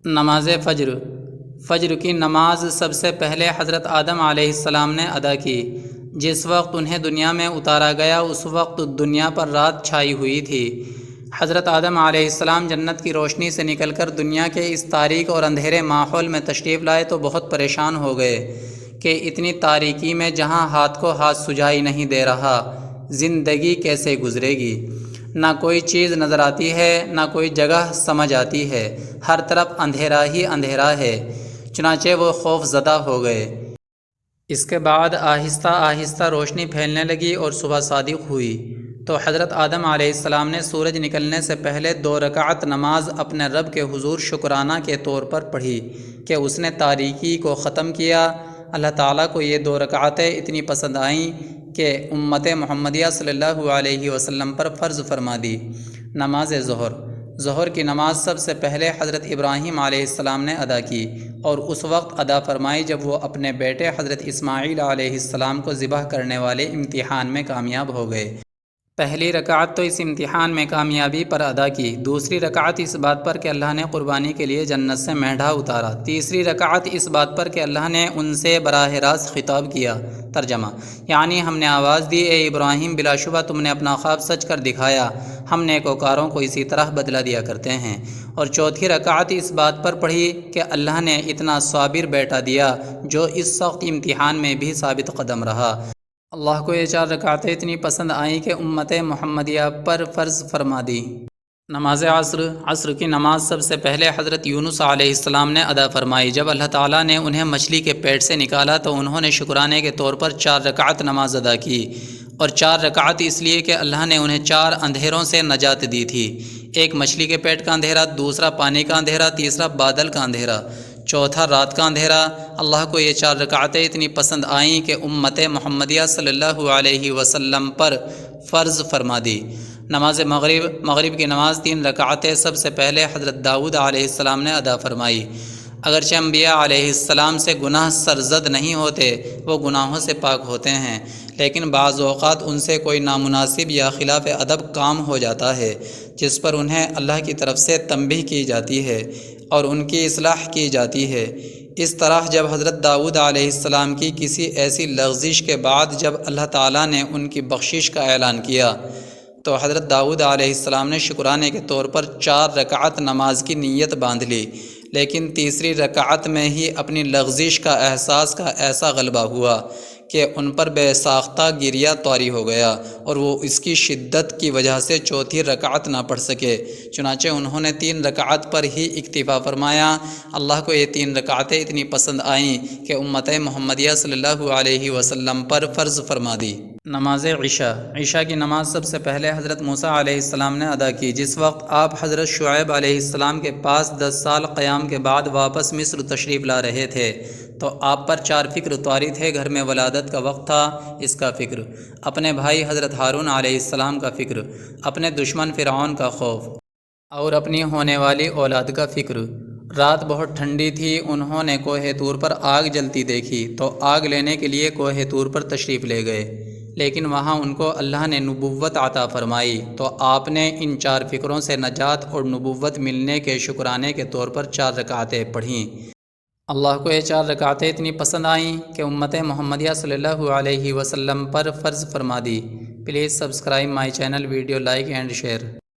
نماز فجر۔ فجر کی نماز سب سے پہلے حضرت آدم علیہ السلام نے ادا کی۔ جس وقت انہیں دنیا میں اتارا گیا اس وقت دنیا پر رات چھائی ہوئی تھی۔ حضرت آدم علیہ السلام جنت کی روشنی سے نکل کر دنیا کے اس تاریک اور اندھیرے ماحول میں تشریف لائے تو بہت پریشان ہو گئے کہ اتنی تاریکی میں جہاں ہاتھ کو ہاتھ سجائی نہیں دے رہا، زندگی کیسے گزرے گی؟ نہ کوئی چیز نظر آتی ہے، نہ کوئی جگہ سمجھ آتی ہے، ہر طرف اندھیرا ہی اندھیرا ہے۔ چنانچہ وہ خوف زدہ ہو گئے۔ اس کے بعد آہستہ آہستہ روشنی پھیلنے لگی اور صبح صادق ہوئی تو حضرت آدم علیہ السلام نے سورج نکلنے سے پہلے 2 رکعت نماز اپنے رب کے حضور شکرانہ کے طور پر پڑھی کہ اس نے تاریکی کو ختم کیا۔ اللہ تعالیٰ کو یہ 2 رکعتیں اتنی پسند آئیں کہ امت محمدیہ صلی اللہ علیہ وسلم پر فرض فرما دی۔ نماز ظہر۔ ظہر کی نماز سب سے پہلے حضرت ابراہیم علیہ السلام نے ادا کی اور اس وقت ادا فرمائی جب وہ اپنے بیٹے حضرت اسماعیل علیہ السلام کو ذبح کرنے والے امتحان میں کامیاب ہو گئے۔ پہلی رکعت تو اس امتحان میں کامیابی پر ادا کی، دوسری رکعت اس بات پر کہ اللہ نے قربانی کے لیے جنت سے مینڈھا اتارا، تیسری رکعت اس بات پر کہ اللہ نے ان سے براہ راست خطاب کیا۔ ترجمہ: یعنی ہم نے آواز دی، اے ابراہیم، بلا شبہ تم نے اپنا خواب سچ کر دکھایا، ہم نیکوکاروں کو اسی طرح بدلہ دیا کرتے ہیں۔ اور چوتھی رکعت اس بات پر پڑھی کہ اللہ نے اتنا صابر بیٹا دیا جو اس سخت امتحان میں بھی ثابت قدم رہا۔ اللہ کو یہ 4 رکعتیں اتنی پسند آئیں کہ امت محمدیہ پر فرض فرما دی۔ نماز عصر۔ عصر کی نماز سب سے پہلے حضرت یونس علیہ السلام نے ادا فرمائی۔ جب اللہ تعالیٰ نے انہیں مچھلی کے پیٹ سے نکالا تو انہوں نے شکرانے کے طور پر 4 رکعت نماز ادا کی، اور 4 رکعت اس لیے کہ اللہ نے انہیں 4 اندھیروں سے نجات دی تھی۔ ایک مچھلی کے پیٹ کا اندھیرا، دوسرا پانی کا اندھیرا، تیسرا بادل کا اندھیرا، چوتھا رات کا اندھیرا۔ اللہ کو یہ 4 رکعتیں اتنی پسند آئیں کہ امت محمدیہ صلی اللہ علیہ وسلم پر فرض فرما دی۔ نماز مغرب۔ مغرب کی نماز 3 رکعتیں سب سے پہلے حضرت داؤد علیہ السلام نے ادا فرمائی۔ اگرچہ انبیاء علیہ السلام سے گناہ سرزد نہیں ہوتے، وہ گناہوں سے پاک ہوتے ہیں، لیکن بعض اوقات ان سے کوئی نامناسب یا خلاف ادب کام ہو جاتا ہے جس پر انہیں اللہ کی طرف سے تنبیہ کی جاتی ہے اور ان کی اصلاح کی جاتی ہے۔ اس طرح جب حضرت داؤد علیہ السلام کی کسی ایسی لغزش کے بعد جب اللہ تعالیٰ نے ان کی بخشش کا اعلان کیا تو حضرت داؤد علیہ السلام نے شکرانے کے طور پر 4 رکعت نماز کی نیت باندھ لی، لیکن تیسری رکعت میں ہی اپنی لغزش کا احساس کا ایسا غلبہ ہوا کہ ان پر بے ساختہ گریہ طاری ہو گیا اور وہ اس کی شدت کی وجہ سے چوتھی رکعت نہ پڑھ سکے، چنانچہ انہوں نے 3 رکعت پر ہی اکتفا فرمایا۔ اللہ کو یہ 3 رکعتیں اتنی پسند آئیں کہ امت محمدیہ صلی اللہ علیہ وسلم پر فرض فرما دی۔ نماز عشاء۔ عشاء کی نماز سب سے پہلے حضرت موسیٰ علیہ السلام نے ادا کی۔ جس وقت آپ حضرت شعیب علیہ السلام کے پاس 10 سال قیام کے بعد واپس مصر تشریف لا رہے تھے تو آپ پر 4 فکر طاری تھے۔ گھر میں ولادت کا وقت تھا، اس کا فکر، اپنے بھائی حضرت ہارون علیہ السلام کا فکر، اپنے دشمن فرعون کا خوف اور اپنی ہونے والی اولاد کا فکر۔ رات بہت ٹھنڈی تھی، انہوں نے کوہ طور پر آگ جلتی دیکھی تو آگ لینے کے لیے کوہ طور پر تشریف لے گئے، لیکن وہاں ان کو اللہ نے نبوت عطا فرمائی تو آپ نے ان 4 فکروں سے نجات اور نبوت ملنے کے شکرانے کے طور پر 4 رکعتیں پڑھیں۔ اللہ کو یہ 4 رکعتیں اتنی پسند آئیں کہ امت محمدیہ صلی اللہ علیہ وسلم پر فرض فرما دی۔ Please subscribe my channel, video like and share.